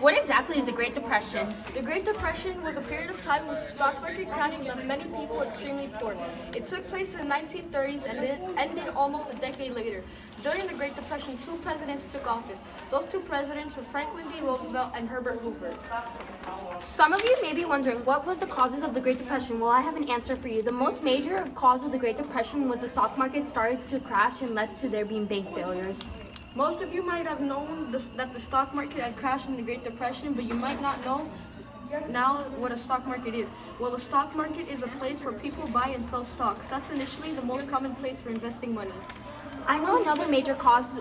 What exactly is the Great Depression? The Great Depression was a period of time in which the stock market crashed and left many people extremely poor. It took place in the 1930s and it ended almost a decade later. During the Great Depression, two presidents took office. Those two presidents were Franklin D. Roosevelt and Herbert Hoover. Some of you may be wondering, what was the causes of the Great Depression? Well, I have an answer for you. The most major cause of the Great Depression was the stock market started to crash and led to there being bank failures. Most of you might have known that the stock market had crashed in the Great Depression, but you might not know now what a stock market is. Well, a stock market is a place where people buy and sell stocks. That's initially the most common place for investing money. I know another major cause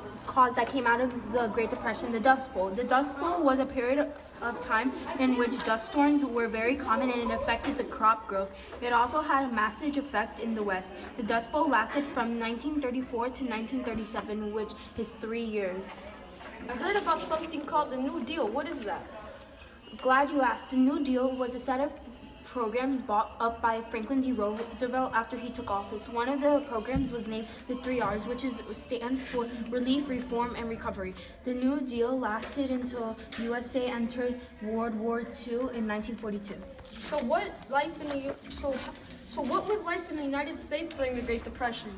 that came out of the Great Depression, the Dust Bowl. The Dust Bowl was a period of time in which dust storms were very common and it affected the crop growth. It also had a massive effect in the West. The Dust Bowl lasted from 1934 to 1937, which is 3 years. I heard about something called the New Deal. What is that? Glad you asked. The New Deal was a set of programs brought up by Franklin D. Roosevelt after he took office. One of the programs was named the 3 R's, which stand for Relief, Reform, and Recovery. The New Deal lasted until USA entered World War II in 1942. So what was life in the United States during the Great Depression?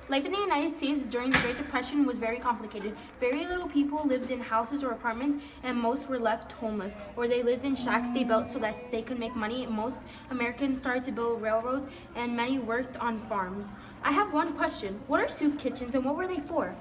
Life in the United States during the Great Depression was very complicated. Very little people lived in houses or apartments, and most were left homeless, or they lived in shacks they built so that they could make money. Most Americans started to build railroads, and many worked on farms. I have one question. What are soup kitchens, and what were they for?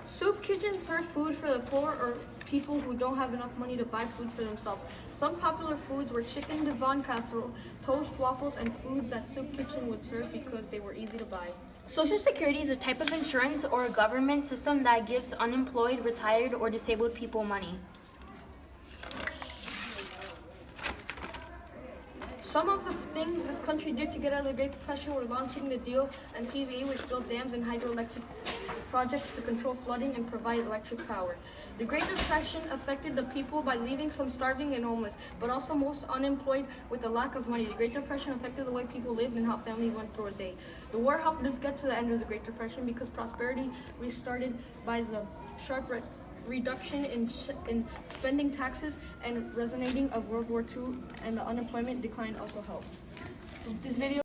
Soup kitchens serve food for the poor or people who don't have enough money to buy food for themselves. Some popular foods were chicken Devon casserole, toast, waffles, and foods that soup kitchen would serve because they were easy to buy. Social Security is a type of insurance or a government system that gives unemployed, retired, or disabled people money. Some of the things this country did to get out of the Great Depression were launching the deal and TVA, which built dams and hydroelectric projects to control flooding and provide electric power. The Great Depression affected the people by leaving some starving and homeless, but also most unemployed with a lack of money. The Great Depression affected the way people lived and how families went through a day. The war helped us get to the end of the Great Depression because prosperity restarted by the sharp reduction in spending taxes and resonating of World War II, and the unemployment decline also helped. This video